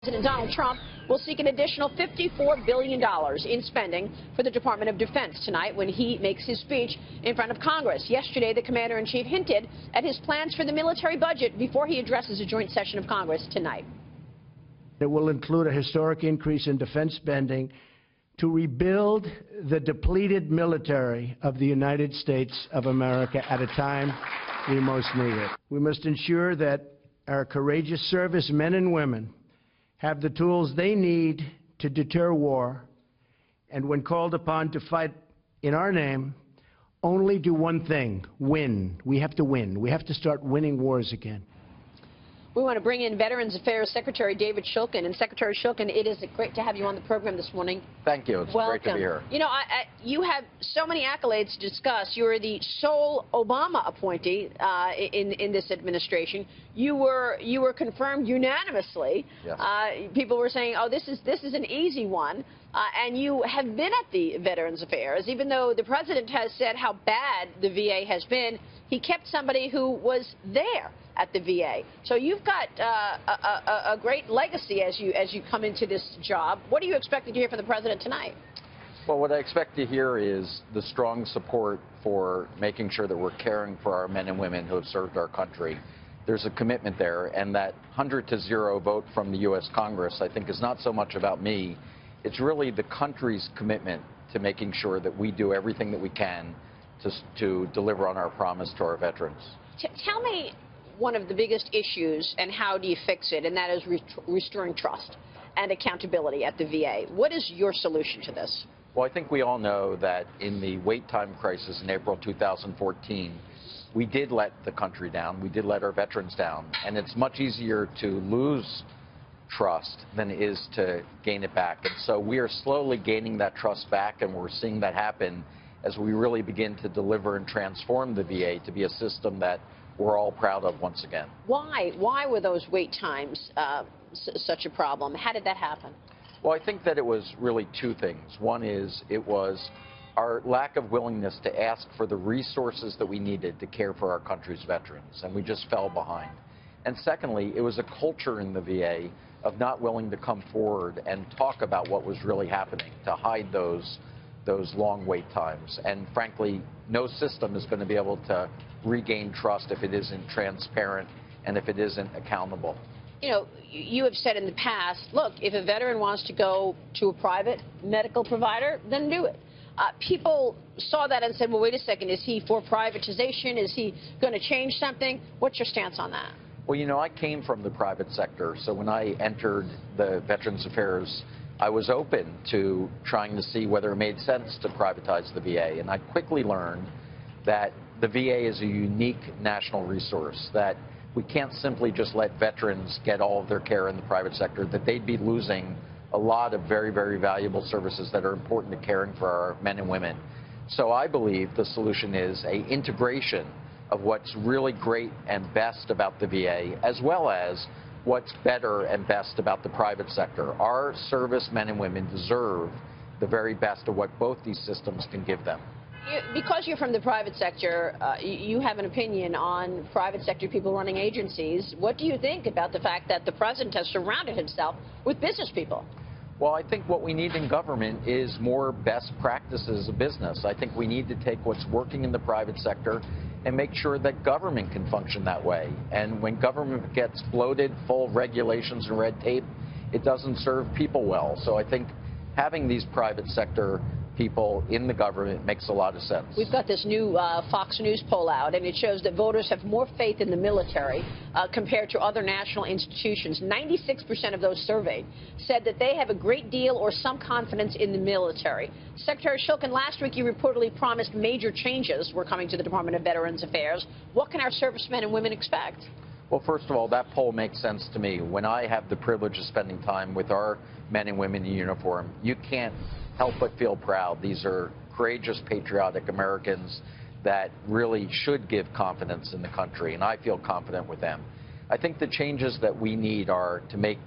President Donald Trump will seek an additional $54 billion in spending for the Department of Defense tonight when he makes his speech in front of Congress. Yesterday, the commander-in-chief hinted at his plans for the military budget before he addresses a joint session of Congress tonight. It will include a historic increase in defense spending to rebuild the depleted military of the United States of America at a time we most need it. We must ensure that our courageous servicemen and women have the tools they need to deter war, and when called upon to fight in our name, only do one thing: win. We have to win. We have to start winning wars again. We want to bring in Veterans Affairs Secretary David Shulkin. And Secretary Shulkin, it is great to have you on the program this morning. Thank you. It's Welcome. Great to be here. You know, you have so many accolades to discuss. You are the sole Obama appointee in this administration. You were confirmed unanimously. Yes. People were saying, "Oh, this is an easy one." And you have been at the Veterans Affairs, even though the president has said how bad the VA has been. He kept somebody who was there at the VA. So you've got a great legacy as you come into this job. What are you expecting to hear from the president tonight? Well, what I expect to hear is the strong support for making sure that we're caring for our men and women who have served our country. There's a commitment there, and that 100-0 vote from the U.S. Congress, I think, is not so much about me. It's really the country's commitment to making sure that we do everything that we can to deliver on our promise to our veterans. Tell me one of the biggest issues and how do you fix it, and that is restoring trust and accountability at the VA. What is your solution to this? Well, I think we all know that in the wait time crisis in April 2014, we did let the country down. We did let our veterans down. And it's much easier to lose trust than it is to gain it back. And so we are slowly gaining that trust back, and we're seeing that happen as we really begin to deliver and transform the VA to be a system that we're all proud of once again. Why were those wait times such a problem? How did that happen? Well, I think that it was really two things. One is it was our lack of willingness to ask for the resources that we needed to care for our country's veterans, and we just fell behind. And secondly, it was a culture in the VA of not willing to come forward and talk about what was really happening, to hide those long wait times. And frankly, no system is going to be able to regain trust if it isn't transparent and if it isn't accountable. You know, you have said in the past, look, if a veteran wants to go to a private medical provider, then do it. People saw that and said, well, wait a second, is he for privatization? Is he going to change something? What's your stance on that? Well, you know, I came from the private sector, so when I entered the Veterans Affairs, I was open to trying to see whether it made sense to privatize the VA. And I quickly learned that the VA is a unique national resource, that we can't simply just let veterans get all of their care in the private sector, that they'd be losing a lot of very, very valuable services that are important to caring for our men and women. So I believe the solution is an integration of what's really great and best about the VA, as well as what's better and best about the private sector. Our servicemen and women deserve the very best of what both these systems can give them. Because you're from the private sector, you have an opinion on private sector people running agencies. What do you think about the fact that the president has surrounded himself with business people? Well, I think what we need in government is more best practices of business. I think we need to take what's working in the private sector and make sure that government can function that way. And when government gets bloated, full of regulations and red tape, it doesn't serve people well. So I think having these private sector people in the government makes a lot of sense. We've got this new Fox News poll out, and it shows that voters have more faith in the military compared to other national institutions. 96% of those surveyed said that they have a great deal or some confidence in the military. Secretary Shulkin, last week you reportedly promised major changes were coming to the Department of Veterans Affairs. What can our servicemen and women expect? Well, first of all, that poll makes sense to me. When I have the privilege of spending time with our men and women in uniform, you can't help but feel proud. These are courageous, patriotic Americans that really should give confidence in the country, and I feel confident with them. I think the changes that we need are to make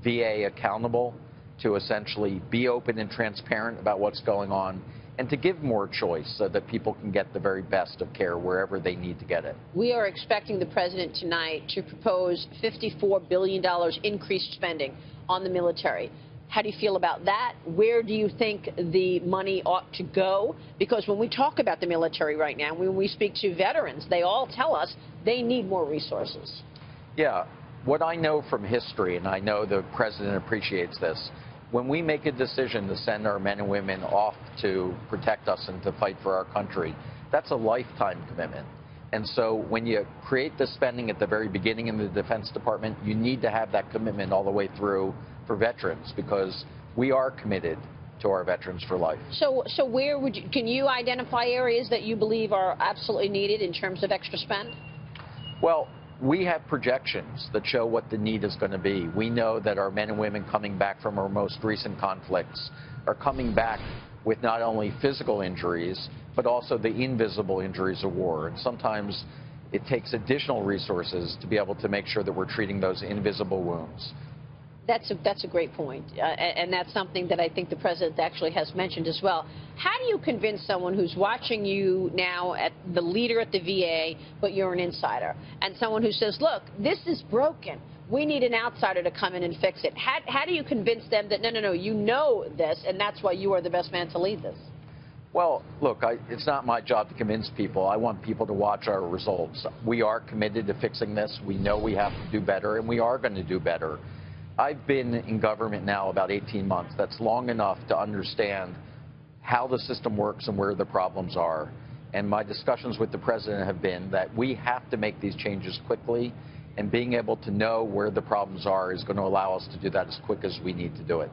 VA accountable, to essentially be open and transparent about what's going on, and to give more choice so that people can get the very best of care wherever they need to get it. We are expecting the president tonight to propose $54 billion increased spending on the military. How do you feel about that? Where do you think the money ought to go? Because when we talk about the military right now, when we speak to veterans, they all tell us they need more resources. Yeah, what I know from history, and I know the president appreciates this, when we make a decision to send our men and women off to protect us and to fight for our country, that's a lifetime commitment. And so when you create the spending at the very beginning in the Defense Department, you need to have that commitment all the way through for veterans, because we are committed to our veterans for life. So where would you, can you identify areas that you believe are absolutely needed in terms of extra spend? Well, we have projections that show what the need is going to be. We know that our men and women coming back from our most recent conflicts are coming back with not only physical injuries, but also the invisible injuries of war. And sometimes it takes additional resources to be able to make sure that we're treating those invisible wounds. That's a great point, and that's something that I think the president actually has mentioned as well. How do you convince someone who's watching you now, at the leader at the VA, but you're an insider, and someone who says, look, this is broken, we need an outsider to come in and fix it? How do you convince them that, no, you know this, and that's why you are the best man to lead this? Well, look, it's not my job to convince people. I want people to watch our results. We are committed to fixing this. We know we have to do better, and we are going to do better. I've been in government now about 18 months. That's long enough to understand how the system works and where the problems are. And my discussions with the president have been that we have to make these changes quickly, and being able to know where the problems are is going to allow us to do that as quick as we need to do it.